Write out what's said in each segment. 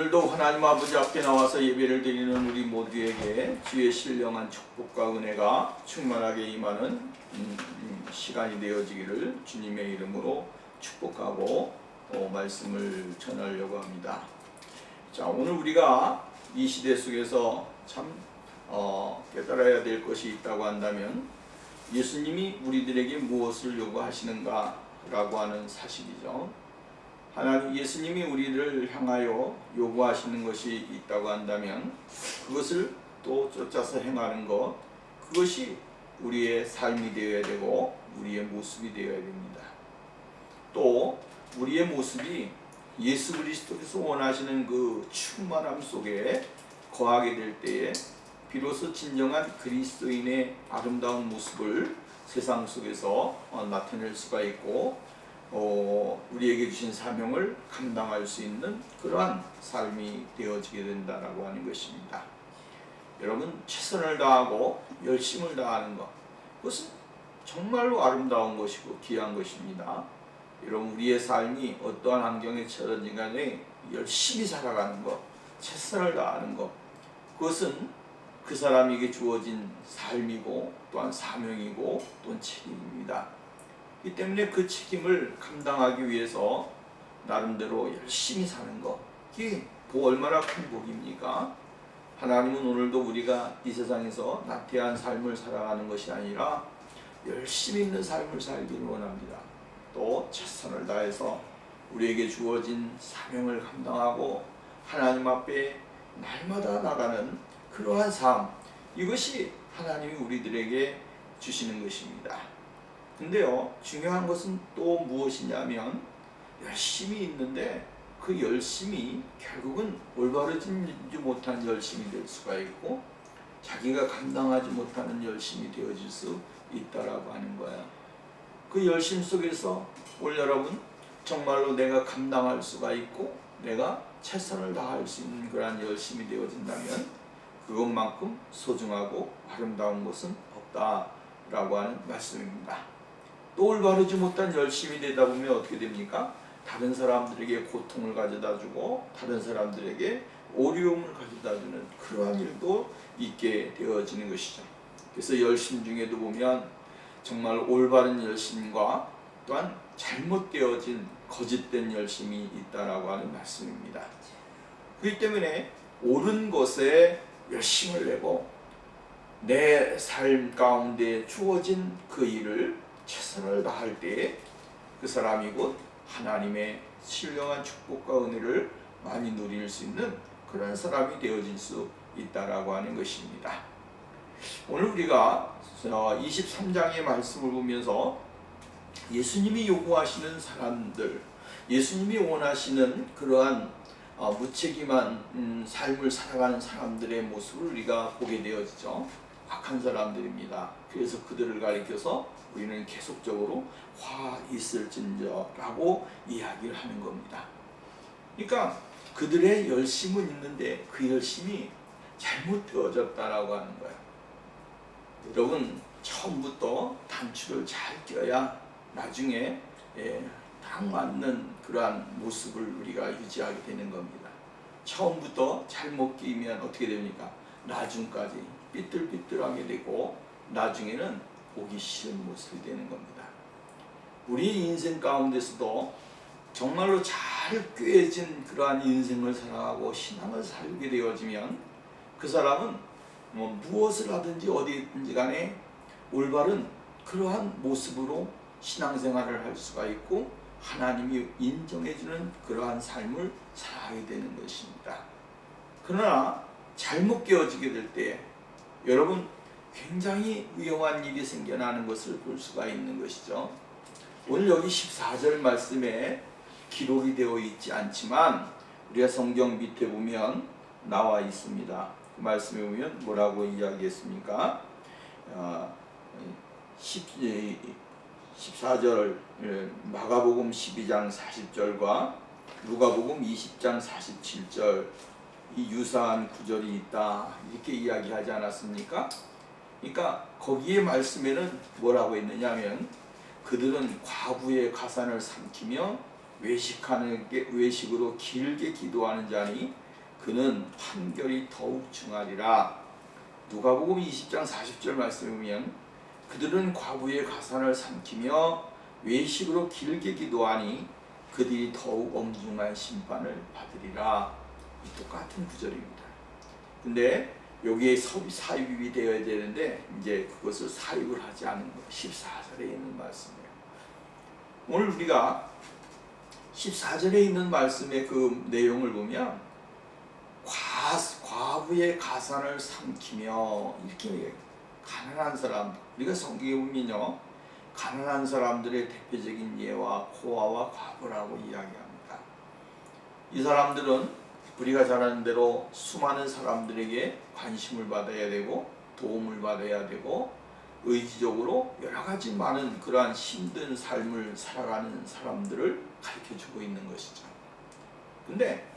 오늘도 하나님 아버지 앞에 나와서 예배를 드리는 우리 모두에게 주의 신령한 축복과 은혜가 충만하게 임하는 시간이 되어지기를 주님의 이름으로 축복하고 말씀을 전하려고 합니다. 자, 오늘 우리가 이 시대 속에서 참 깨달아야 될 것이 있다고 한다면 예수님이 우리들에게 무엇을 요구하시는가 라고 하는 사실이죠. 하나님 예수님이 우리를 향하여 요구하시는 것이 있다고 한다면 그것을 또 쫓아서 행하는 것, 그것이 우리의 삶이 되어야 되고 우리의 모습이 되어야 됩니다. 또 우리의 모습이 예수 그리스도께서 원하시는 그 충만함 속에 거하게 될 때에 비로소 진정한 그리스도인의 아름다운 모습을 세상 속에서 나타낼 수가 있고 우리에게 주신 사명을 감당할 수 있는 그러한 삶이 되어지게 된다라고 하는 것입니다. 여러분, 최선을 다하고 열심을 다하는 것, 그것은 정말로 아름다운 것이고 귀한 것입니다. 여러분, 우리의 삶이 어떠한 환경에 처해진 간에 열심히 살아가는 것, 최선을 다하는 것, 그것은 그 사람에게 주어진 삶이고 또한 사명이고 또한 책임입니다. 이 때문에 그 책임을 감당하기 위해서 나름대로 열심히 사는 것, 이게 얼마나 큰 복입니까? 하나님은 오늘도 우리가 이 세상에서 나태한 삶을 살아가는 것이 아니라 열심히 있는 삶을 살기를 원합니다. 또 최선을 다해서 우리에게 주어진 사명을 감당하고 하나님 앞에 날마다 나가는 그러한 삶, 이것이 하나님이 우리들에게 주시는 것입니다. 근데요, 중요한 것은 또 무엇이냐면 열심히 있는데 그 열심이 결국은 올바르지 못한 열심이 될 수가 있고 자기가 감당하지 못하는 열심이 되어질 수 있다라고 하는 거야. 그 열심 속에서 올 여러분 정말로 내가 감당할 수가 있고 내가 최선을 다할 수 있는 그러한 열심이 되어진다면 그것만큼 소중하고 아름다운 것은 없다라고 하는 말씀입니다. 또 올바르지 못한 열심이 되다 보면 어떻게 됩니까? 다른 사람들에게 고통을 가져다주고 다른 사람들에게 어려움을 가져다주는 그러한 일도 있게 되어지는 것이죠. 그래서 열심 중에도 보면 정말 올바른 열심과 또한 잘못되어진 거짓된 열심이 있다라고 하는 말씀입니다. 그렇기 때문에 옳은 것에 열심을 내고 내 삶 가운데 주어진 그 일을 최선을 다할 때에 그 사람이 곧 하나님의 신령한 축복과 은혜를 많이 누릴 수 있는 그런 사람이 되어질 수 있다라고 하는 것입니다. 오늘 우리가 23장의 말씀을 보면서 예수님이 요구하시는 사람들, 예수님이 원하시는 그러한 무책임한 삶을 살아가는 사람들의 모습을 우리가 보게 되어지죠. 악한 사람들입니다. 그래서 그들을 가리켜서 우리는 계속적으로 화 있을진저라고 이야기를 하는 겁니다. 그러니까 그들의 열심은 있는데 그 열심이 잘못되어졌다라고 하는 거예요. 여러분, 처음부터 단추를 잘 껴야 나중에 딱 맞는 그러한 모습을 우리가 유지하게 되는 겁니다. 처음부터 잘못 끼면 어떻게 됩니까? 나중까지 삐뚤삐뚤하게 되고 나중에는 보기 싫은 모습이 되는 겁니다. 우리 인생 가운데서도 정말로 잘 꿰진 그러한 인생을 살아가고 신앙을 살게 되어지면 그 사람은 무엇을 하든지 어디든지 간에 올바른 그러한 모습으로 신앙생활을 할 수가 있고 하나님이 인정해주는 그러한 삶을 살아가게 되는 것입니다. 그러나 잘못 깨어지게 될 때 여러분 굉장히 위험한 일이 생겨나는 것을 볼 수가 있는 것이죠. 오늘 여기 14절 말씀에 기록이 되어 있지 않지만 우리가 성경 밑에 보면 나와 있습니다. 그 말씀에 보면 뭐라고 이야기했습니까? 14절 마가복음 12장 40절과 누가복음 20장 47절 이 유사한 구절이 있다 이렇게 이야기하지 않았습니까? 그러니까 거기에 말씀에는 뭐라고 했느냐 하면 그들은 과부의 가산을 삼키며 외식으로 길게 기도하는 자니 그는 판결이 더욱 중하리라. 누가복음 20장 40절 말씀에 보면 그들은 과부의 가산을 삼키며 외식으로 길게 기도하니 그들이 더욱 엄중한 심판을 받으리라. 이 똑같은 구절입니다. 근데 여기에 사입이 되어야 되는데 이제 그것을 사입을 하지 않은 것. 14절에 있는 말씀이에요. 오늘 우리가 14절에 있는 말씀의 그 내용을 보면 과부의 가산을 삼키며 이렇게 얘기해요. 가난한 사람, 우리가 성경에 보면요, 가난한 사람들의 대표적인 예와 고아와 과부라고 이야기합니다. 이 사람들은 우리가 잘 아는 대로 수많은 사람들에게 관심을 받아야 되고 도움을 받아야 되고 의지적으로 여러 가지 많은 그러한 힘든 삶을 살아가는 사람들을 가르쳐주고 있는 것이죠. 근데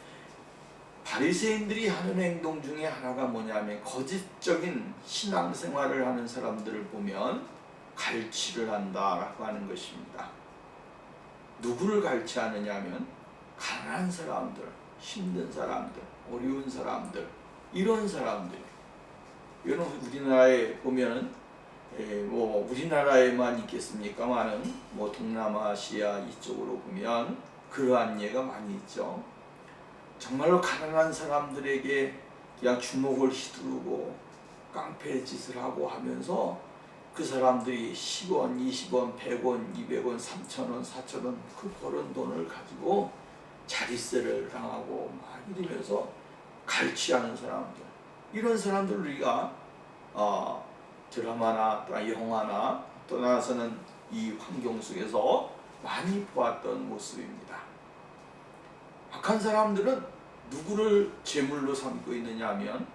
바리새인들이 하는 행동 중에 하나가 뭐냐면 거짓적인 신앙생활을 하는 사람들을 보면 갈취를 한다라고 하는 것입니다. 누구를 갈취하느냐 하면 가난한 사람들, 힘든 사람들, 어려운 사람들, 이런 사람들. 여러분 우리나라에 보면은 뭐 우리나라에만 있겠습니까만은 뭐 동남아시아 이쪽으로 보면 그러한 예가 많이 있죠. 정말로 가난한 사람들에게 그냥 주먹을 휘두르고 깡패 짓을 하고 하면서 그 사람들이 10원, 20원, 100원, 200원, 3,000원, 4,000원 그 벌은 돈을 가지고 자릿세를 당하고 막 이러면서 갈취하는 사람들, 이런 사람들 우리가 드라마나 또 영화나 또 나서는 이 환경 속에서 많이 보았던 모습입니다. 악한 사람들은 누구를 제물로 삼고 있느냐 하면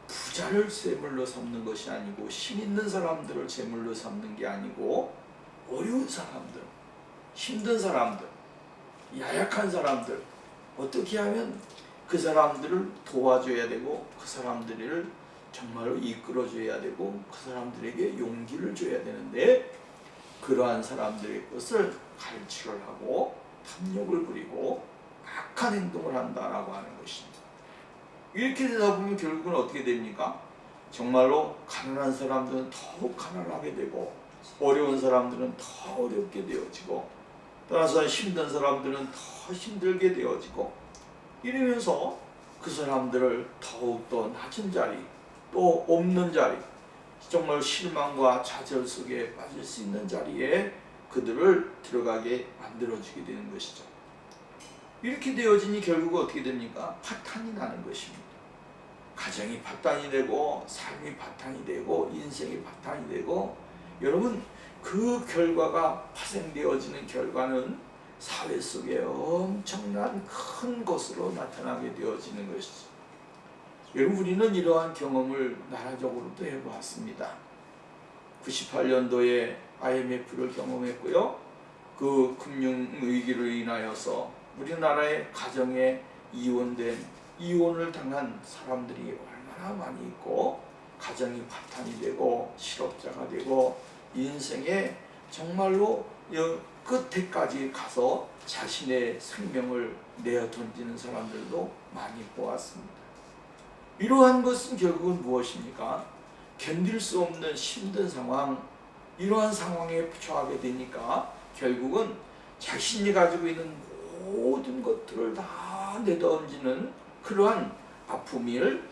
부자를 제물로 삼는 것이 아니고 힘 있는 사람들을 제물로 삼는 게 아니고 어려운 사람들, 힘든 사람들, 야약한 사람들, 어떻게 하면 그 사람들을 도와줘야 되고 그 사람들을 정말로 이끌어줘야 되고 그 사람들에게 용기를 줘야 되는데 그러한 사람들의 것을 갈취를 하고 탐욕을 부리고 악한 행동을 한다라고 하는 것입니다. 이렇게 되다 보면 결국은 어떻게 됩니까? 정말로 가난한 사람들은 더욱 가난하게 되고 어려운 사람들은 더 어렵게 되어지고 따라서 힘든 사람들은 더 힘들게 되어지고 이러면서 그 사람들을 더욱더 낮은 자리 또 없는 자리 정말 실망과 좌절 속에 빠질 수 있는 자리에 그들을 들어가게 만들어주게 되는 것이죠. 이렇게 되어지니 결국 어떻게 됩니까? 파탄이 나는 것입니다. 가정이 파탄이 되고 삶이 파탄이 되고 인생이 파탄이 되고 여러분 그 결과가 파생되어지는 결과는 사회 속에 엄청난 큰 것으로 나타나게 되어지는 것이죠. 여러분 우리는 이러한 경험을 나라적으로도 해보았습니다. 98년도에 IMF를 경험했고요. 그 금융위기로 인하여서 우리나라의 가정에 이혼을 당한 사람들이 얼마나 많이 있고 가정이 파탄이 되고 실업자가 되고 인생에 정말로 끝에까지 가서 자신의 생명을 내어 던지는 사람들도 많이 보았습니다. 이러한 것은 결국은 무엇입니까? 견딜 수 없는 힘든 상황, 이러한 상황에 처하게 되니까 결국은 자신이 가지고 있는 모든 것들을 다 내던지는 그러한 아픔을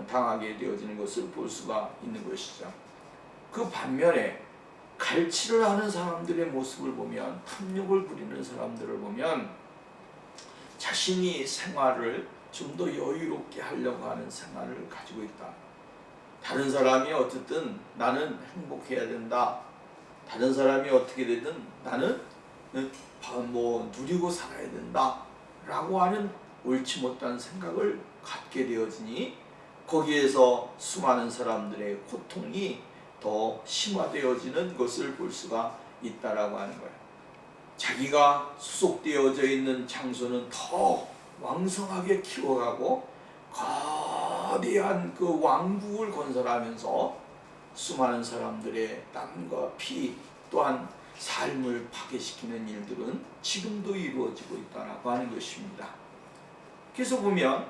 당하게 되어지는 것을 볼 수가 있는 것이죠. 그 반면에 갈취를 하는 사람들의 모습을 보면 탐욕을 부리는 사람들을 보면 자신이 생활을 좀 더 여유롭게 하려고 하는 생활을 가지고 있다. 다른 사람이 어쨌든 나는 행복해야 된다. 다른 사람이 어떻게 되든 나는 뭐 누리고 살아야 된다 라고 하는 옳지 못한 생각을 갖게 되어지니 거기에서 수많은 사람들의 고통이 더 심화되어지는 것을 볼 수가 있다라고 하는 거예요. 자기가 수속되어져 있는 장소는 더 왕성하게 키워가고 거대한 그 왕국을 건설하면서 수많은 사람들의 땀과 피 또한 삶을 파괴시키는 일들은 지금도 이루어지고 있다고 하는 것입니다. 그래서 보면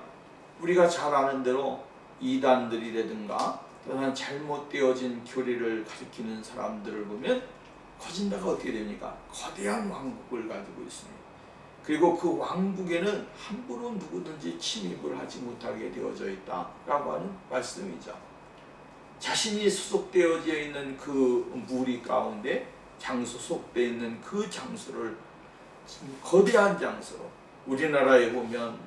우리가 잘 아는 대로 이단들이라든가 또는 잘못되어진 교리를 가리키는 사람들을 보면 거진다가 어떻게 됩니까? 거대한 왕국을 가지고 있습니다. 그리고 그 왕국에는 함부로 누구든지 침입을 하지 못하게 되어져 있다라고 하는 말씀이죠. 자신이 소속되어져 있는 그 무리 가운데 소속되어 있는 그 장소를 거대한 장소로, 우리나라에 보면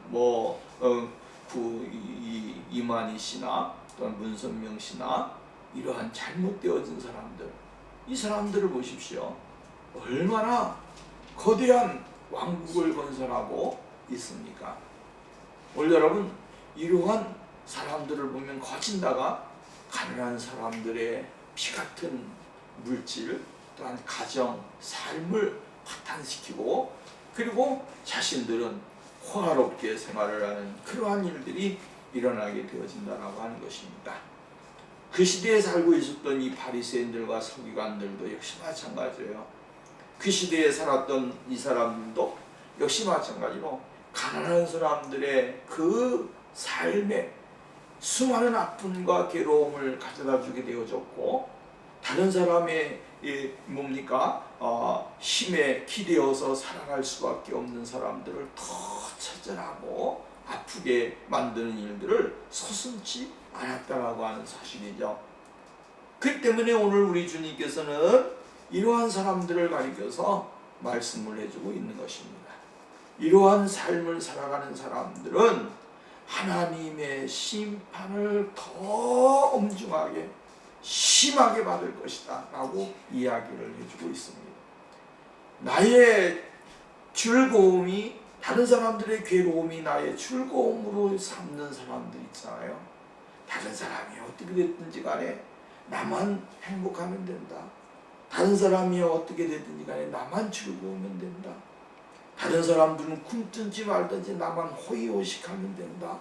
이만희 씨나 또는 문선명 씨나 이러한 잘못되어진 사람들, 이 사람들을 보십시오. 얼마나 거대한 왕국을 건설하고 있습니까? 오늘 여러분, 이러한 사람들을 보면 거진다가 가난한 사람들의 피 같은 물질, 또한 가정, 삶을 파탄시키고, 그리고 자신들은 호화롭게 생활을 하는 그러한 일들이 일어나게 되어진다라고 하는 것입니다. 그 시대에 살고 있었던 이 바리새인들과 서기관들도 역시 마찬가지예요. 그 시대에 살았던 이 사람들도 역시 마찬가지로 가난한 사람들의 그 삶에 수많은 아픔과 괴로움을 가져다 주게 되어졌고, 다른 사람의 힘에 기대어서 살아갈 수밖에 없는 사람들을 더 처절하고 아프게 만드는 일들을 서슴지 않았다라고 하는 사실이죠. 그 때문에 오늘 우리 주님께서는 이러한 사람들을 가리켜서 말씀을 해주고 있는 것입니다. 이러한 삶을 살아가는 사람들은 하나님의 심판을 더 엄중하게 심하게 받을 것이다 라고 이야기를 해주고 있습니다. 나의 즐거움이, 다른 사람들의 괴로움이 나의 즐거움으로 삼는 사람들 있잖아요. 다른 사람이 어떻게 됐든지 간에 나만 행복하면 된다. 다른 사람이 어떻게 됐든지 간에 나만 즐거우면 된다. 다른 사람들은 굶든지 말든지 나만 호의호식하면 된다.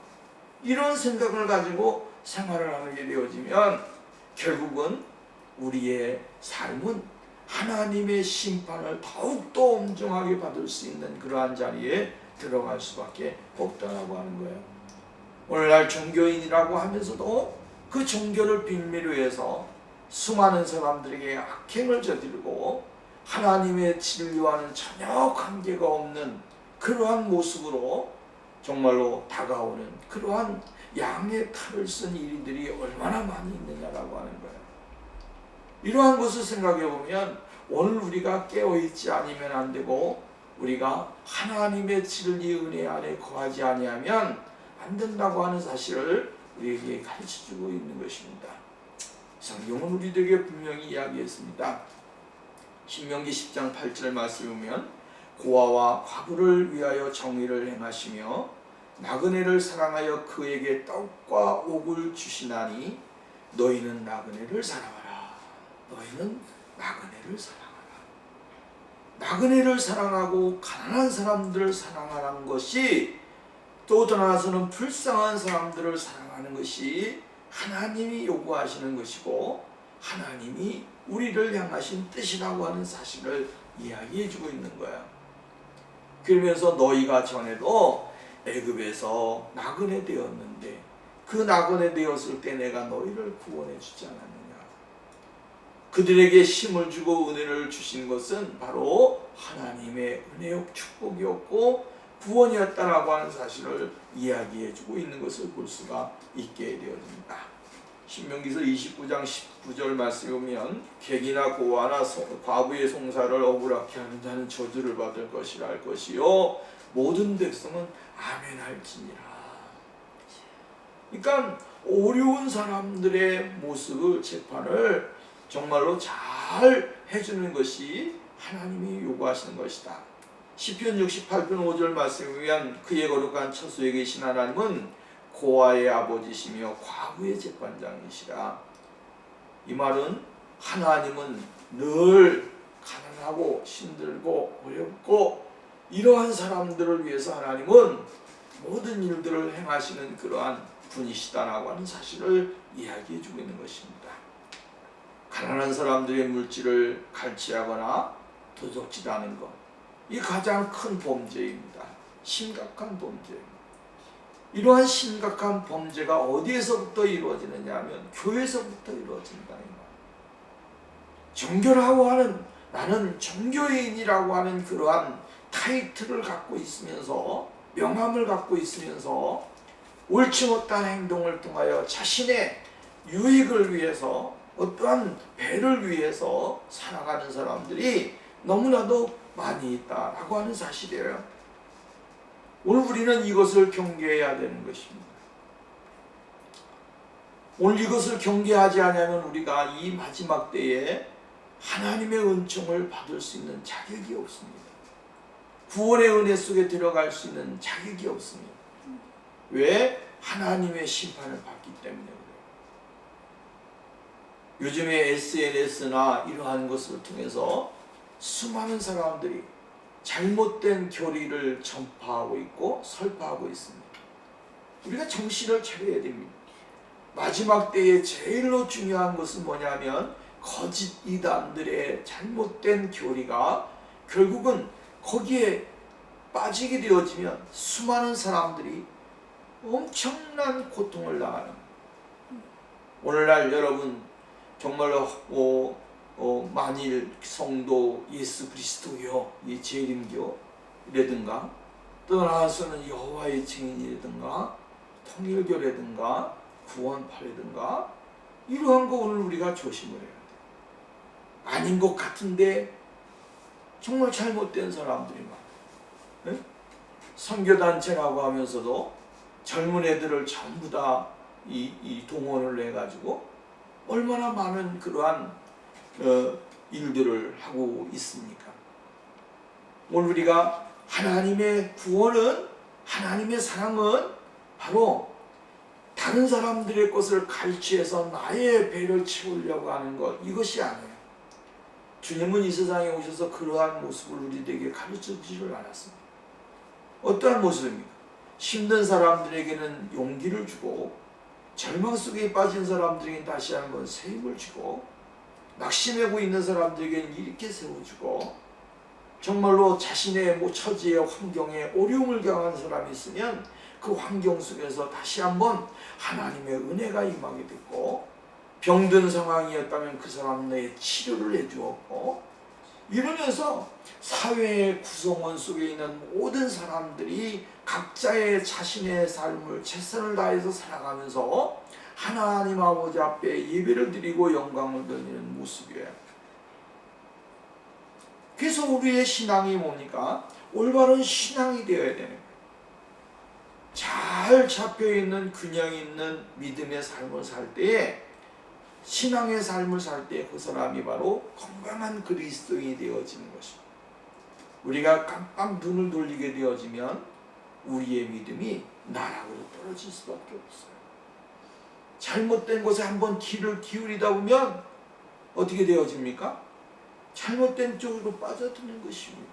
이런 생각을 가지고 생활을 하게 되어지면 결국은 우리의 삶은 하나님의 심판을 더욱더 엄중하게 받을 수 있는 그러한 자리에 들어갈 수밖에 없다라고 하는 거예요. 오늘날 종교인이라고 하면서도 그 종교를 빌미로 해서 수많은 사람들에게 악행을 저지르고 하나님의 진리와는 전혀 관계가 없는 그러한 모습으로 정말로 다가오는 그러한 양의 탈을 쓴 일들이 얼마나 많이 있느냐라고 하는 거예요. 이러한 것을 생각해 보면 오늘 우리가 깨어있지 않으면 안 되고, 우리가 하나님의 진리 은혜 안에 거하지 아니하면 안 된다고 하는 사실을 우리에게 가르쳐주고 있는 것입니다. 성경은 우리들에게 분명히 이야기했습니다. 신명기 10장 8절 말씀을 보면 고아와 과부를 위하여 정의를 행하시며 나그네를 사랑하여 그에게 떡과 옥을 주시나니 너희는 나그네를 사랑하라. 너희는 나그네를 사랑하라. 나그네를 사랑하고 가난한 사람들을 사랑하는 것이, 또 떠나서는 불쌍한 사람들을 사랑하는 것이 하나님이 요구하시는 것이고 하나님이 우리를 향하신 뜻이라고 하는 사실을 이야기해 주고 있는 거야. 그러면서 너희가 전에도 애굽에서 나그네 되었는데 그 나그네 되었을 때 내가 너희를 구원해 주지 않았느냐. 그들에게 힘을 주고 은혜를 주신 것은 바로 하나님의 은혜요 축복이었고 구원이었다라고 하는 사실을 이야기해 주고 있는 것을 볼 수가 있게 되어집니다. 신명기서 29장 19절 말씀에 보면 객이나 고아나 과부의 송사를 억울하게 하는 자는 저주를 받을 것이라 할 것이요 모든 백성은 아멘 할지니라. 그러니까 어려운 사람들의 모습을, 재판을 정말로 잘 해주는 것이 하나님이 요구하시는 것이다. 시편 68편 5절 말씀에 의한 그의 거룩한 처소에 계신 하나님은 고아의 아버지시며 과부의 재판장이시라. 이 말은 하나님은 늘 가난하고 힘들고 어렵고 이러한 사람들을 위해서 하나님은 모든 일들을 행하시는 그러한 분이시다라고 하는 사실을 이야기해 주고 있는 것입니다. 가난한 사람들의 물질을 갈취하거나 도둑질하는 것, 이 가장 큰 범죄입니다. 심각한 범죄입니다. 이러한 심각한 범죄가 어디에서부터 이루어지느냐 하면 교회에서부터 이루어진다. 정결하고 하는, 나는 정교인이라고 하는 그러한 타이틀을 갖고 있으면서, 명함을 갖고 있으면서 옳지 못한 행동을 통하여 자신의 유익을 위해서, 어떠한 배를 위해서 살아가는 사람들이 너무나도 많이 있다라고 하는 사실이에요. 오늘 우리는 이것을 경계해야 되는 것입니다. 오늘 이것을 경계하지 않으면 우리가 이 마지막 때에 하나님의 은총을 받을 수 있는 자격이 없습니다. 구원의 은혜 속에 들어갈 수 있는 자격이 없습니다. 왜? 하나님의 심판을 받기 때문에 그래요. 요즘에 SNS나 이러한 것을 통해서 수많은 사람들이 잘못된 교리를 전파하고 있고 설파하고 있습니다. 우리가 정신을 차려야 됩니다. 마지막 때에 제일로 중요한 것은 뭐냐면 거짓 이단들의 잘못된 교리가 결국은 거기에 빠지게 되어지면 수많은 사람들이 엄청난 고통을 당하는, 오늘날 여러분 정말로 만일 성도 예수 그리스도요, 이 재림교라든가 또 나아서는 여호와의 증인이라든가 통일교라든가 구원파라든가 이러한 거 오늘 우리가 조심을 해야 돼. 아닌 것 같은데 정말 잘못된 사람들이 많아요. 선교단체라고 하면서도 젊은 애들을 전부 다 이 동원을 해가지고 얼마나 많은 그러한 일들을 하고 있습니까? 오늘 우리가 하나님의 구원은, 하나님의 사랑은 바로 다른 사람들의 것을 갈취해서 나의 배를 채우려고 하는 것, 이것이 아니에요. 주님은 이 세상에 오셔서 그러한 모습을 우리에게 가르쳐주지를 않았습니다. 어떠한 모습입니까? 힘든 사람들에게는 용기를 주고, 절망 속에 빠진 사람들에게는 다시 한번 새 힘을 주고, 낙심하고 있는 사람들에게는 이렇게 세워주고, 정말로 자신의 처지의 환경에 어려움을 경험한 사람이 있으면 그 환경 속에서 다시 한번 하나님의 은혜가 임하게 됐고, 병든 상황이었다면 그 사람의 치료를 해주었고, 이러면서 사회의 구성원 속에 있는 모든 사람들이 각자의 자신의 삶을 최선을 다해서 살아가면서 하나님 아버지 앞에 예배를 드리고 영광을 돌리는 모습이에요. 그래서 우리의 신앙이 뭡니까? 올바른 신앙이 되어야 되는 거예요. 잘 잡혀있는 균형 있는 믿음의 삶을 살 때에, 신앙의 삶을 살 때 그 사람이 바로 건강한 그리스도인이 되어지는 것입니다. 우리가 깜빡 눈을 돌리게 되어지면 우리의 믿음이 나락으로 떨어질 수밖에 없어요. 잘못된 곳에 한번 귀를 기울이다 보면 어떻게 되어집니까? 잘못된 쪽으로 빠져드는 것입니다.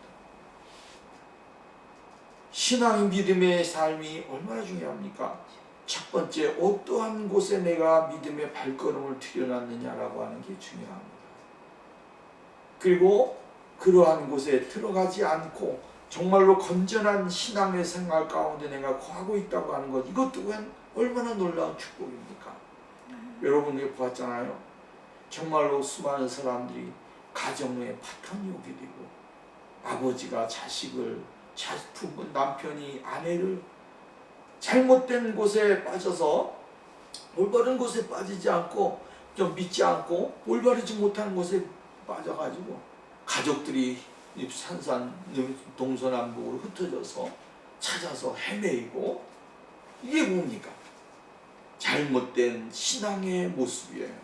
신앙 믿음의 삶이 얼마나 중요합니까? 첫 번째, 어떠한 곳에 내가 믿음의 발걸음을 들여놨느냐라고 하는 게 중요합니다. 그리고 그러한 곳에 들어가지 않고 정말로 건전한 신앙의 생활 가운데 내가 거하고 있다고 하는 것, 이것 또한 얼마나 놀라운 축복입니까? 여러분이 보았잖아요. 정말로 수많은 사람들이 가정에 파탄이 오게 되고, 아버지가 자식을, 부모, 남편이 아내를 잘못된 곳에 빠져서 올바른 곳에 빠지지 않고, 좀 믿지 않고 올바르지 못한 곳에 빠져가지고 가족들이 산산 동서남북으로 흩어져서 찾아서 헤매이고, 이게 뭡니까? 잘못된 신앙의 모습이에요.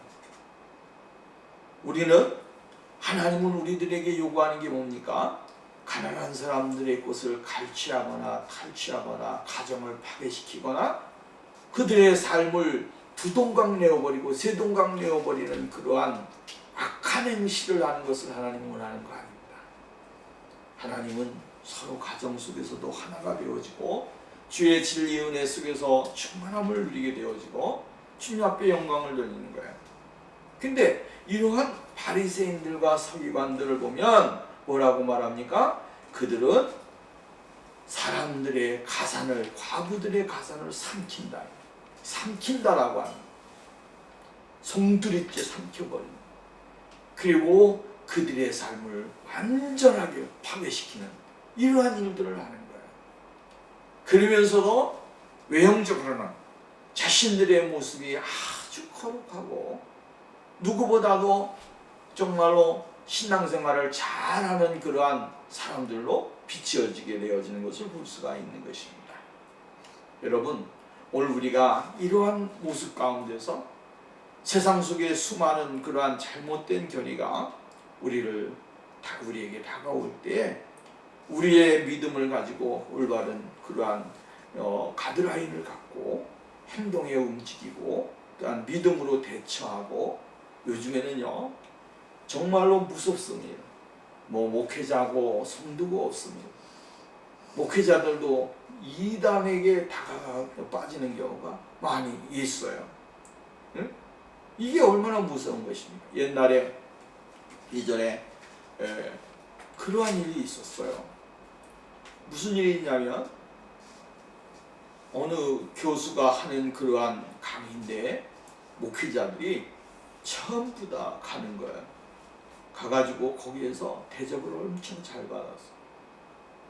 하나님은 우리들에게 요구하는 게 뭡니까? 가난한 사람들의 것을 갈취하거나 탈취하거나 가정을 파괴시키거나 그들의 삶을 두 동강 내어버리고 세 동강 내어버리는 그러한 악한 행실을 하는 것을 하나님은 원하는 거 아닙니다. 하나님은 서로 가정 속에서도 하나가 되어지고 주의 진리 은혜 속에서 충만함을 누리게 되어지고 주님 앞에 영광을 돌리는 거예요. 근데 이러한 바리새인들과 서기관들을 보면 뭐라고 말합니까? 그들은 사람들의 가산을, 과부들의 가산을 삼킨다라고 하는, 송두리째 삼켜버리는, 그리고 그들의 삶을 완전하게 파괴시키는 이러한 일들을 하는 거예요. 그러면서도 외형적으로는 자신들의 모습이 아주 거룩하고 누구보다도 정말로 신앙생활을 잘하는 그러한 사람들로 비춰지게 되어지는 것을 볼 수가 있는 것입니다. 여러분, 오늘 우리가 이러한 모습 가운데서 세상 속에 수많은 그러한 잘못된 결의가 우리에게 다가올 때 우리의 믿음을 가지고 올바른 그러한 가드라인을 갖고 행동에 움직이고 또한 믿음으로 대처하고, 요즘에는요 정말로 무섭습니다. 목회자고 성도가 없습니다. 목회자들도 이단에게 다가가 빠지는 경우가 많이 있어요. 응? 이게 얼마나 무서운 것입니까? 이전에 그러한 일이 있었어요. 무슨 일이 있냐면, 어느 교수가 하는 그러한 강의인데 목회자들이 전부 다 가는 거예요. 가가지고 거기에서 대접을 엄청 잘 받았어.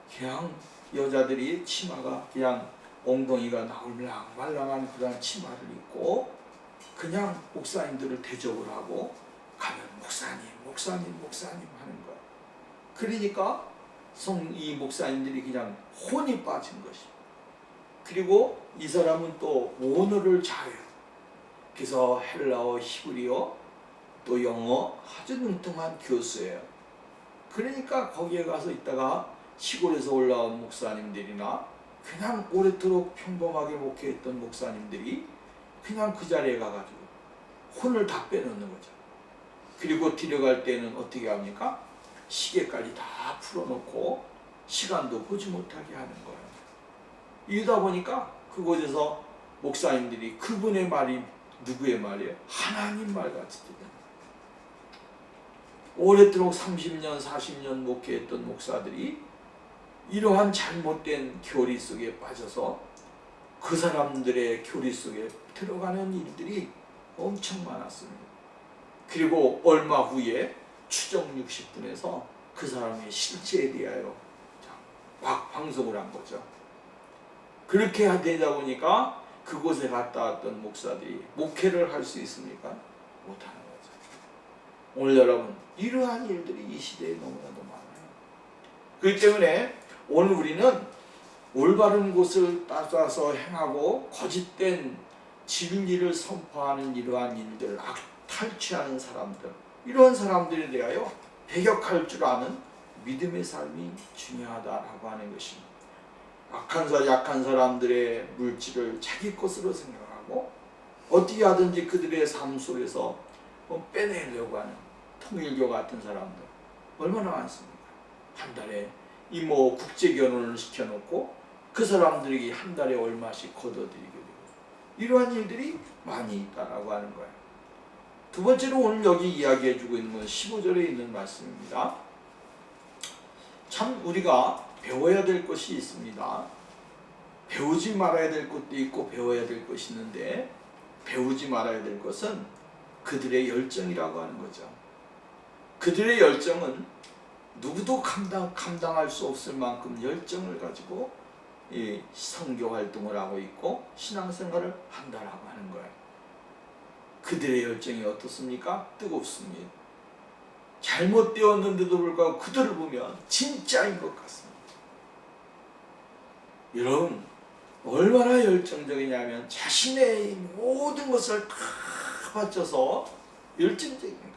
그냥 여자들이 치마가 그냥 엉덩이가 나올 말랑말랑한 그런 치마를 입고 그냥 목사님들을 대접을 하고 가면 목사님 하는 거야. 그러니까 이 목사님들이 그냥 혼이 빠진 것이. 그리고 이 사람은 또 원어를 잘해요. 그래서 헬라어, 히브리어, 또 영어 아주 능통한 교수예요. 그러니까 거기에 가서 있다가 시골에서 올라온 목사님들이나 그냥 오래도록 평범하게 목회했던 목사님들이 그냥 그 자리에 가가지고 혼을 다 빼놓는 거죠. 그리고 데려갈 때는 어떻게 합니까? 시계까지 다 풀어놓고 시간도 보지 못하게 하는 거예요. 이러다 보니까 그곳에서 목사님들이 그분의 말이 누구의 말이에요? 하나님 말같이 들려요. 오랫도록 30년, 40년 목회했던 목사들이 이러한 잘못된 교리 속에 빠져서 그 사람들의 교리 속에 들어가는 일들이 엄청 많았습니다. 그리고 얼마 후에 추정 60분에서 그 사람의 실체에 대하여 막 방송을 한 거죠. 그렇게 되다 보니까 그곳에 갔다 왔던 목사들이 목회를 할 수 있습니까? 못하는 거죠. 오늘 여러분, 이러한 일들이 이 시대에 너무나도 많아요. 그렇기 때문에 오늘 우리는 올바른 곳을 따라서 행하고 거짓된 진리를 선포하는 이러한 일들, 탈취하는 사람들, 이런 사람들에 대하여 배격할 줄 아는 믿음의 삶이 중요하다라고 하는 것입니다. 약한 사람들의 물질을 자기 것으로 생각하고 어떻게 하든지 그들의 삶 속에서 빼내려고 하는 통일교 같은 사람들 얼마나 많습니까? 한 달에 이모 국제 결혼을 시켜놓고 그 사람들에게 한 달에 얼마씩 걷어들이게 되고, 이러한 일들이 많이 있다라고 하는 거예요. 두 번째로 오늘 여기 이야기해주고 있는 건 15절에 있는 말씀입니다. 참 우리가 배워야 될 것이 있습니다. 배우지 말아야 될 것도 있고 배워야 될 것이 있는데, 배우지 말아야 될 것은 그들의 열정이라고 하는 거죠. 그들의 열정은 누구도 감당할 수 없을 만큼 열정을 가지고 이 선교 활동을 하고 있고 신앙생활을 한다라고 하는 거예요. 그들의 열정이 어떻습니까? 뜨겁습니다. 잘못되었는데도 불구하고 그들을 보면 진짜인 것 같습니다. 여러분, 얼마나 열정적이냐면 자신의 모든 것을 다 바쳐서 열정적인 거예요.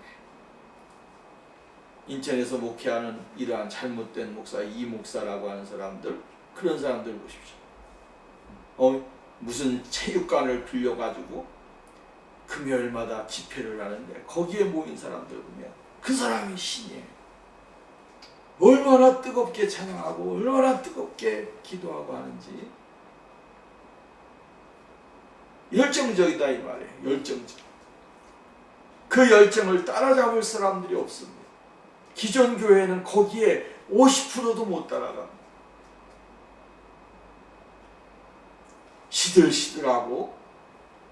인천에서 목회하는 이러한 잘못된 목사, 이 목사라고 하는 사람들, 그런 사람들 보십시오. 무슨 체육관을 빌려가지고 금요일마다 집회를 하는데 거기에 모인 사람들 보면 그 사람이 신이에요. 얼마나 뜨겁게 찬양하고 얼마나 뜨겁게 기도하고 하는지. 열정적이다 이 말이에요. 열정적. 그 열정을 따라잡을 사람들이 없습니다. 기존 교회는 거기에 50%도 못 따라갑니다. 시들시들하고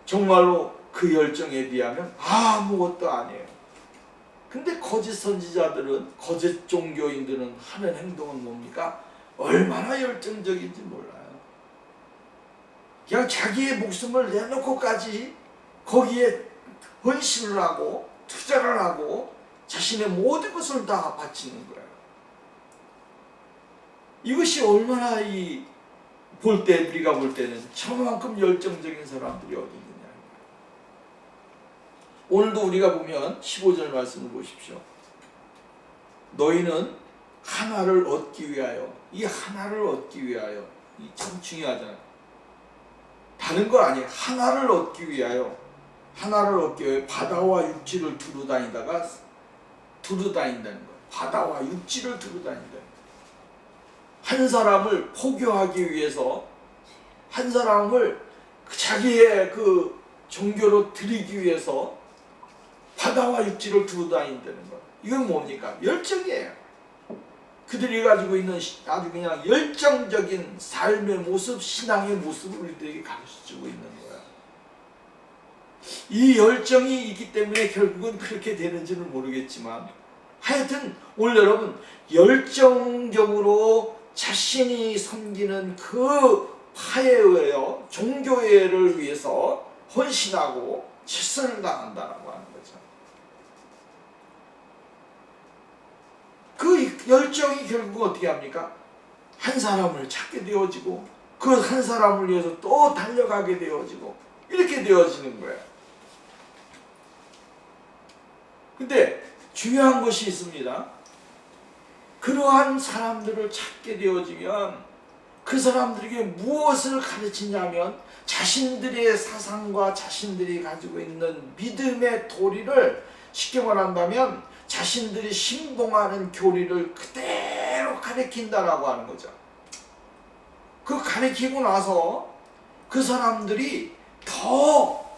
정말로 그 열정에 비하면 아무것도 아니에요. 근데 거짓 선지자들은, 거짓 종교인들은 하는 행동은 뭡니까? 얼마나 열정적인지 몰라요. 그냥 자기의 목숨을 내놓고까지 거기에 헌신을 하고 투자를 하고 자신의 모든 것을 다 바치는 거예요. 이것이 얼마나 우리가 볼 때는 저만큼 열정적인 사람들이 어디 있느냐. 오늘도 우리가 보면 15절 말씀을 보십시오. 너희는 하나를 얻기 위하여, 이 하나를 얻기 위하여, 이 참 중요하잖아요. 다른 거 아니에요. 하나를 얻기 위하여, 하나를 얻기 위하여 바다와 육지를 두루 다닌다는 거예요. 바다와 육지를 두루 다닌다. 한 사람을 포교하기 위해서, 한 사람을 자기의 그 종교로 들이기 위해서 바다와 육지를 두루 다닌다는 거예요. 이건 뭡니까? 열정이에요. 그들이 가지고 있는 아주 그냥 열정적인 삶의 모습, 신앙의 모습을 우리들에게 가르쳐주고 있는 거예요. 이 열정이 있기 때문에 결국은 그렇게 되는지는 모르겠지만, 하여튼 오늘 여러분 열정적으로 자신이 섬기는 그 파예회요, 종교회를 위해서 헌신하고 최선을 다한다라고 하는 거죠. 그 열정이 결국 어떻게 합니까? 한 사람을 찾게 되어지고 그 한 사람을 위해서 또 달려가게 되어지고 이렇게 되어지는 거예요. 근데 중요한 것이 있습니다. 그러한 사람들을 찾게 되어지면 그 사람들에게 무엇을 가르치냐면 자신들의 사상과 자신들이 가지고 있는 믿음의 도리를, 쉽게 말한다면 자신들이 신봉하는 교리를 그대로 가르친다라고 하는 거죠. 그 가르치고 나서 그 사람들이 더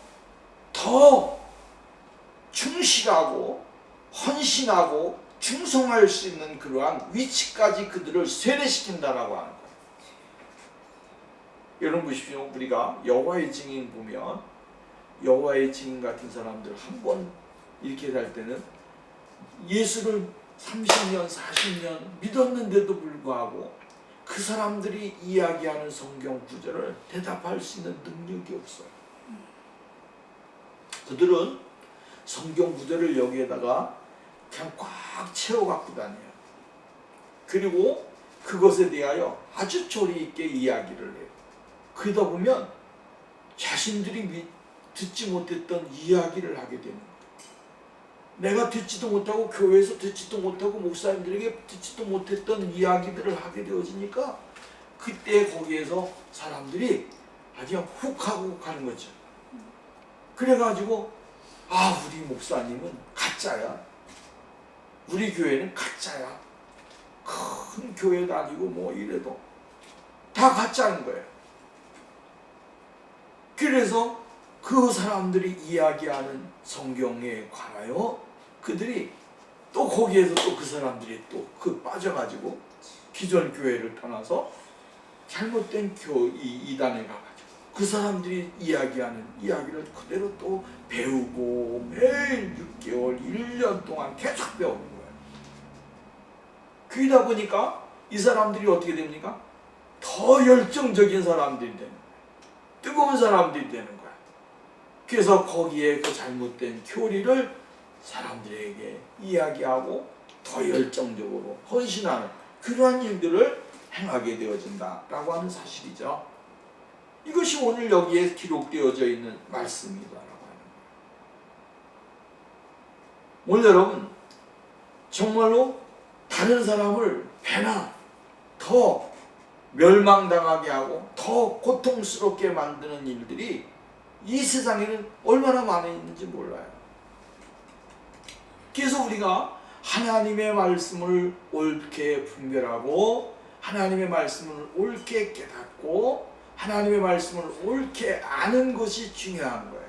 충실하고 헌신하고 충성할 수 있는 그러한 위치까지 그들을 세례시킨다라고 하는 거예요. 여러분 보십시오. 우리가 여호와의 증인 보면 여호와의 증인 같은 사람들 한 번 이렇게 할 때는 예수를 30년, 40년 믿었는데도 불구하고 그 사람들이 이야기하는 성경 구절을 대답할 수 있는 능력이 없어요. 그들은 성경 구절을 여기에다가 그냥 꽉 채워 갖고 다녀요. 그리고 그것에 대하여 아주 조리 있게 이야기를 해요. 그러다 보면 자신들이 듣지 못했던 이야기를 하게 되는 거예요. 내가 듣지도 못하고 교회에서 듣지도 못하고 목사님들에게 듣지도 못했던 이야기들을 하게 되어지니까 그때 거기에서 사람들이 아주 훅 하고 가는 거죠. 그래가지고 우리 목사님은 가짜야. 우리 교회는 가짜야. 큰 교회 다니고 뭐 이래도 다 가짜인 거예요. 그래서 그 사람들이 이야기하는 성경에 관하여 그들이 또 거기에서 또 그 사람들이 또 빠져가지고 기존 교회를 떠나서 잘못된 이단에 가가지고 그 사람들이 이야기하는 이야기를 그대로 또 배우고 매일 6개월, 1년 동안 계속 배우는 거예요. 그러다 보니까 이 사람들이 어떻게 됩니까? 더 열정적인 사람들이 되는 거예요. 뜨거운 사람들이 되는 거예요. 그래서 거기에 그 잘못된 교리를 사람들에게 이야기하고 더 열정적으로 헌신하는 그러한 일들을 행하게 되어진다라고 하는 사실이죠. 이것이 오늘 여기에 기록되어져 있는 말씀이다라고 하는 거예요. 오늘 여러분 정말로 다른 사람을 배나 더 멸망당하게 하고 더 고통스럽게 만드는 일들이 이 세상에는 얼마나 많이 있는지 몰라요. 그래서 우리가 하나님의 말씀을 옳게 분별하고 하나님의 말씀을 옳게 깨닫고 하나님의 말씀을 옳게 아는 것이 중요한 거예요.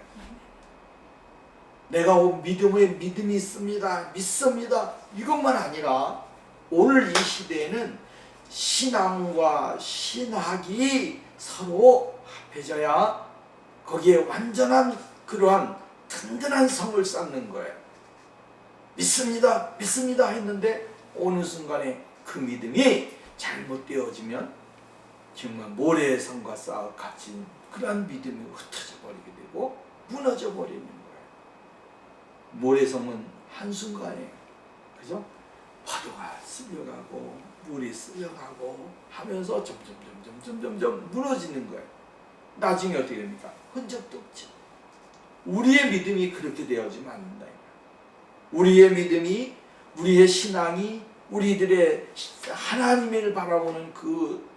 내가 믿음이 있습니다. 믿습니다. 이것만 아니라 오늘 이 시대에는 신앙과 신학이 서로 잡혀져야 거기에 완전한 그러한 든든한 성을 쌓는 거예요. 믿습니다, 믿습니다 했는데 어느 순간에 그 믿음이 잘못되어지면 정말 모래의 성과 같이 그러한 믿음이 흩어져 버리게 되고 무너져 버리는 거예요. 모래성은 한순간에, 그죠? 파도가 쓸려가고 물이 쓸려가고 하면서 점점 무너지는 거예요. 나중에 어떻게 됩니까? 흔적도 없죠. 우리의 믿음이 그렇게 되어지면 안 된다. 우리의 믿음이, 우리의 신앙이, 우리들의 하나님을 바라보는 그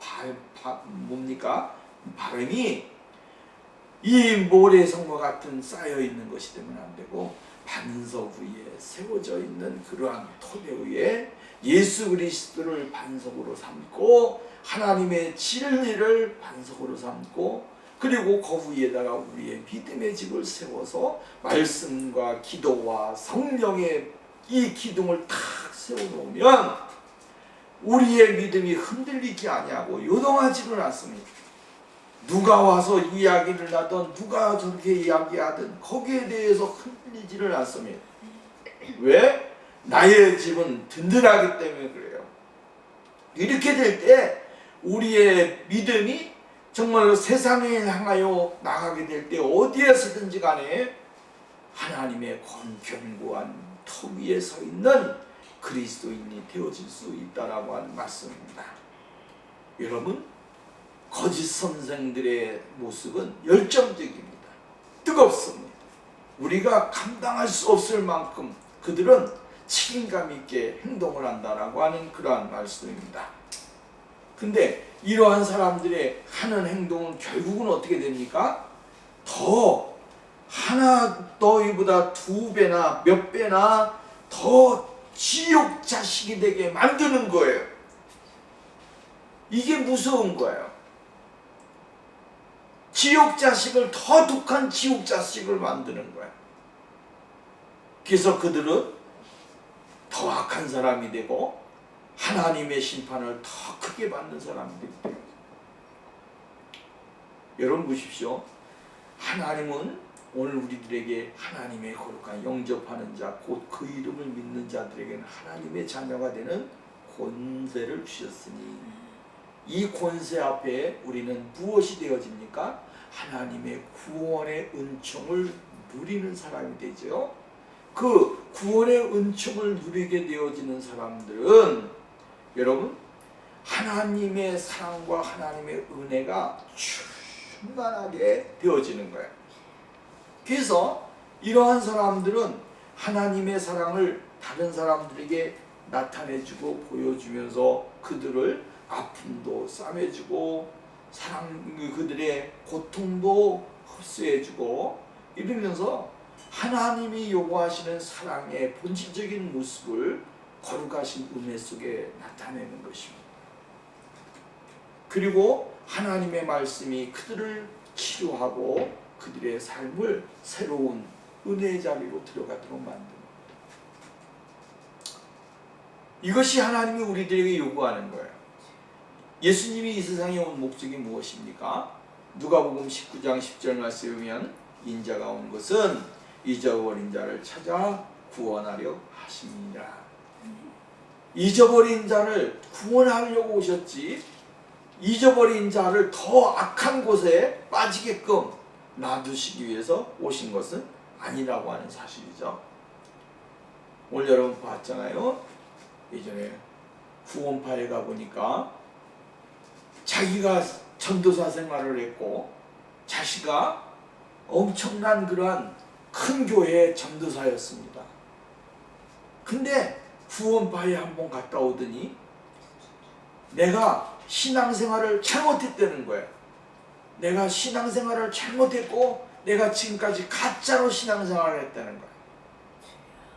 바람이 이 모래성과 같은 쌓여 있는 것이 되면 안 되고 반석 위에 세워져 있는 그러한 토대 위에 예수 그리스도를 반석으로 삼고 하나님의 진리를 반석으로 삼고 그리고 그 위에다가 우리의 믿음의 집을 세워서 말씀과 기도와 성령의 이 기둥을 탁 세워놓으면 우리의 믿음이 흔들리지 아니하고 요동하지는 않습니다. 누가 와서 이야기를 하든 누가 저렇게 이야기하든 거기에 대해서 흔들리지를 않습니다. 왜? 나의 집은 든든하기 때문에 그래요. 이렇게 될 때 우리의 믿음이 정말로 세상을 향하여 나가게 될 때 어디에서든지 간에 하나님의 견고한 터 위에 서 있는 그리스도인이 되어질 수 있다라고 하는 말씀입니다. 여러분, 거짓 선생들의 모습은 열정적입니다. 뜨겁습니다. 우리가 감당할 수 없을 만큼 그들은 책임감 있게 행동을 한다라고 하는 그러한 말씀입니다. 근데 이러한 사람들의 하는 행동은 결국은 어떻게 됩니까? 너희보다 2배나 몇 배나 더 지옥 자식이 되게 만드는 거예요. 이게 무서운 거예요. 지옥 자식을, 더 독한 지옥 자식을 만드는 거예요. 그래서 그들은 더 악한 사람이 되고 하나님의 심판을 더 크게 받는 사람들이 돼요. 여러분 보십시오. 하나님은 오늘 우리들에게 하나님의 거룩한 영접하는 자, 곧 그 이름을 믿는 자들에게는 하나님의 자녀가 되는 권세를 주셨으니 이 권세 앞에 우리는 무엇이 되어집니까? 하나님의 구원의 은총을 누리는 사람이 되죠. 그 구원의 은총을 누리게 되어지는 사람들은 여러분 하나님의 사랑과 하나님의 은혜가 충만하게 되어지는 거예요. 그래서 이러한 사람들은 하나님의 사랑을 다른 사람들에게 나타내주고 보여주면서 그들을 아픔도 싸매주고 그들의 고통도 흡수해주고 이러면서 하나님이 요구하시는 사랑의 본질적인 모습을 거룩하신 은혜 속에 나타내는 것입니다. 그리고 하나님의 말씀이 그들을 치료하고 그들의 삶을 새로운 은혜의 자리로 들어가도록 만듭니다. 이것이 하나님이 우리들에게 요구하는 거예요. 예수님이 이 세상에 온 목적이 무엇입니까? 누가복음 19장 10절 말씀에 보면 인자가 온 것은 잊어버린 자를 찾아 구원하려 하심이니라. 잊어버린 자를 구원하려고 오셨지, 잊어버린 자를 더 악한 곳에 빠지게끔 놔두시기 위해서 오신 것은 아니라고 하는 사실이죠. 오늘 여러분 봤잖아요. 예전에 구원파에 가보니까 자기가 전도사 생활을 했고 자기가 엄청난 그러한 큰 교회의 전도사였습니다. 근데 구원파에 한번 갔다 오더니 내가 신앙생활을 잘못했다는 거예요. 내가 신앙생활을 잘못했고 내가 지금까지 가짜로 신앙생활을 했다는 거예요.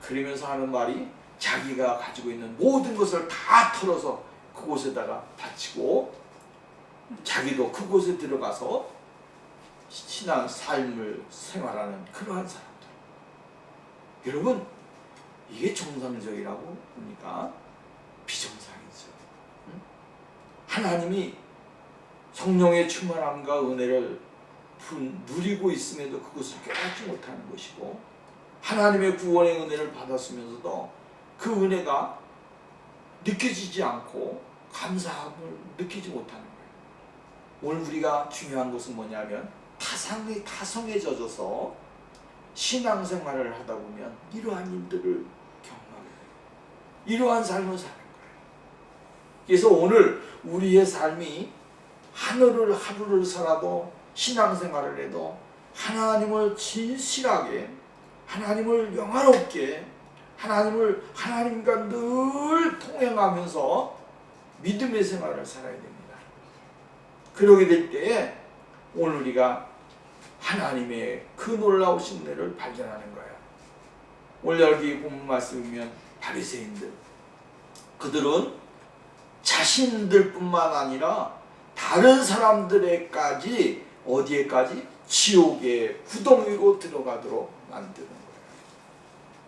그러면서 하는 말이 자기가 가지고 있는 모든 것을 다 털어서 그곳에다가 바치고 자기도 그곳에 들어가서 신앙 삶을 생활하는 그러한 사람들. 여러분, 이게 정상적이라고 봅니까? 비정상이죠. 하나님이 성령의 충만함과 은혜를 누리고 있음에도 그것을 깨닫지 못하는 것이고, 하나님의 구원의 은혜를 받았으면서도 그 은혜가 느껴지지 않고 감사함을 느끼지 못하는 거예요. 오늘 우리가 중요한 것은 뭐냐면 타성에 젖어서 신앙생활을 하다 보면 이러한 일들을 경험하게 돼요. 이러한 삶을 사는 거예요. 그래서 오늘 우리의 삶이 하루를 살아도 신앙생활을 해도 하나님을 진실하게, 하나님을 영화롭게, 하나님과 늘 통행하면서 믿음의 생활을 살아야 됩니다. 그러게 될 때에 오늘 우리가 하나님의 그 놀라우신 은혜를 발견하는 거예요. 오늘 여기 본문 말씀이면 바리새인들, 그들은 자신들뿐만 아니라 다른 사람들에까지 어디에까지? 지옥의 구덩 위로 들어가도록 만드는 거예요.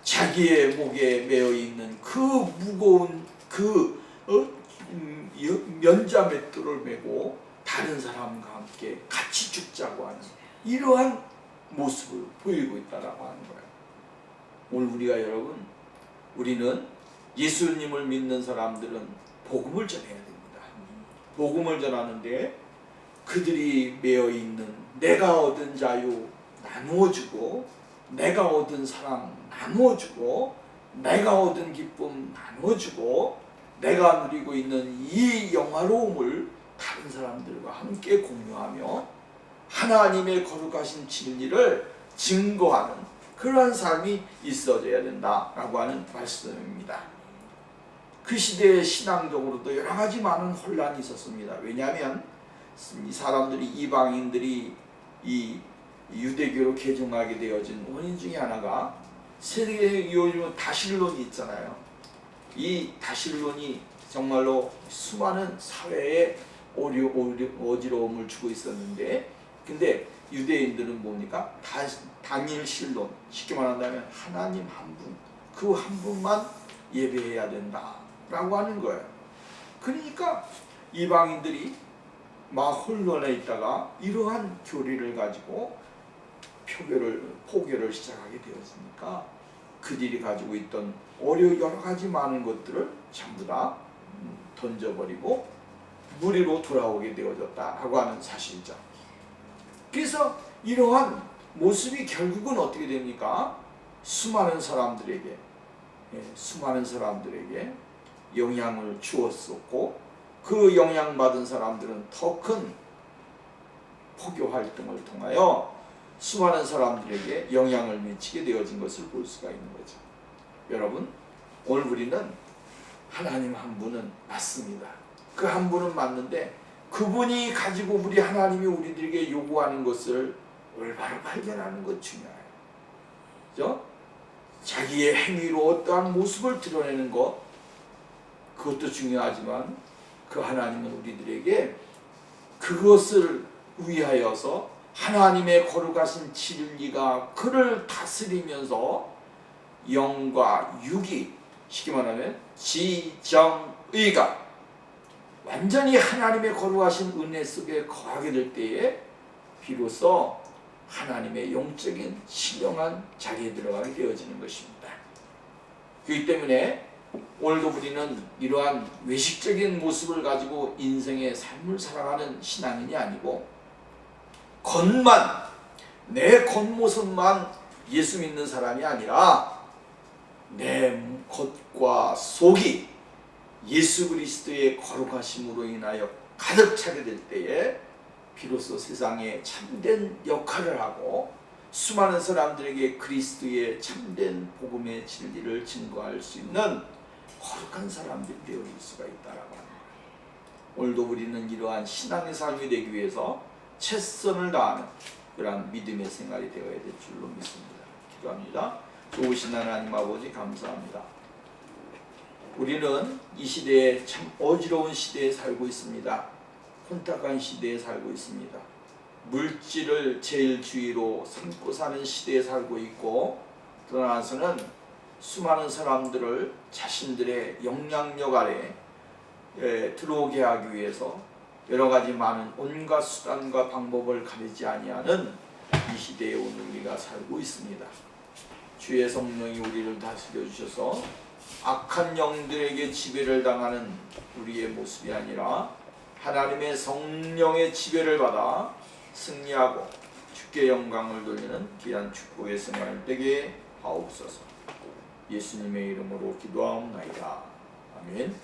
자기의 목에 매어 있는 그 무거운 그 면자맷돌을 메고 다른 사람과 함께 같이 죽자고 하는 이러한 모습을 보이고 있다라고 하는 거예요. 오늘 여러분, 우리는 예수님을 믿는 사람들은 복음을 전해야 됩니다. 복음을 전하는데 그들이 매어 있는 내가 얻은 자유 나누어주고, 내가 얻은 사랑 나누어주고, 내가 얻은 기쁨 나누어주고, 내가 누리고 있는 이 영화로움을 다른 사람들과 함께 공유하며 하나님의 거룩하신 진리를 증거하는 그러한 삶이 있어져야 된다라고 하는 말씀입니다. 그 시대에 신앙적으로도 여러 가지 많은 혼란이 있었습니다. 왜냐하면 이 사람들이, 이방인들이 이 유대교로 개종하게 되어진 원인 중에 하나가 세계에 요즘 다신론이 있잖아요. 이 다신론이 정말로 수많은 사회에 어지러움을 주고 있었는데, 근데 유대인들은 뭡니까? 단일신론, 쉽게 말한다면 하나님 한 분, 그 한 분만 예배해야 된다라고 하는 거예요. 그러니까 이방인들이 막 혼란에 있다가 이러한 교리를 가지고 포교를 시작하게 되었으니까 그들이 가지고 있던 여러 가지 많은 것들을 전부 다 던져버리고 무리로 돌아오게 되어졌다라고 하는 사실이죠. 그래서 이러한 모습이 결국은 어떻게 됩니까? 수많은 사람들에게 영향을 주었었고, 그 영향받은 사람들은 더 큰 포교 활동을 통하여 수많은 사람들에게 영향을 미치게 되어진 것을 볼 수가 있는 거죠. 여러분, 오늘 우리는 하나님 한 분은 맞습니다. 그 한 분은 맞는데 그분이 가지고 하나님이 우리들에게 요구하는 것을 올바로 발견하는 것 중요해요. 그죠? 자기의 행위로 어떠한 모습을 드러내는 것, 그것도 중요하지만 그 하나님은 우리들에게 그것을 위하여서 하나님의 거룩하신 진리가 그를 다스리면서 영과 육이, 쉽게 말하면 지정의가 완전히 하나님의 거룩하신 은혜 속에 거하게 될 때에 비로소 하나님의 영적인 신령한 자리에 들어가게 되어지는 것입니다. 그렇기 때문에 오늘도 우리는 이러한 외식적인 모습을 가지고 인생의 삶을 살아가는 신앙인이 아니고, 내 겉모습만 예수 믿는 사람이 아니라 내 겉과 속이 예수 그리스도의 거룩하심으로 인하여 가득 차게 될 때에 비로소 세상에 참된 역할을 하고 수많은 사람들에게 그리스도의 참된 복음의 진리를 증거할 수 있는 거룩한 사람들이 되어질 수가 있다라고 합니다. 오늘도 우리는 이러한 신앙의 삶이 되기 위해서 최선을 다하는 그러한 믿음의 생활이 되어야 될 줄로 믿습니다. 기도합니다. 좋으신 하나님 아버지, 감사합니다. 우리는 이 시대에 참 어지러운 시대에 살고 있습니다. 혼탁한 시대에 살고 있습니다. 물질을 제일 주의로 삼고 사는 시대에 살고 있고, 떠나서는 수많은 사람들을 자신들의 영향력 아래 들어오게 하기 위해서 여러 가지 많은 온갖 수단과 방법을 가리지 아니하는 이 시대에 오늘 우리가 살고 있습니다. 주의 성령이 우리를 다스려 주셔서 악한 영들에게 지배를 당하는 우리의 모습이 아니라 하나님의 성령의 지배를 받아 승리하고 주께 영광을 돌리는 귀한 축복의 생활 되게 하옵소서. 예수님의 이름으로 기도하옵나이다. 아멘.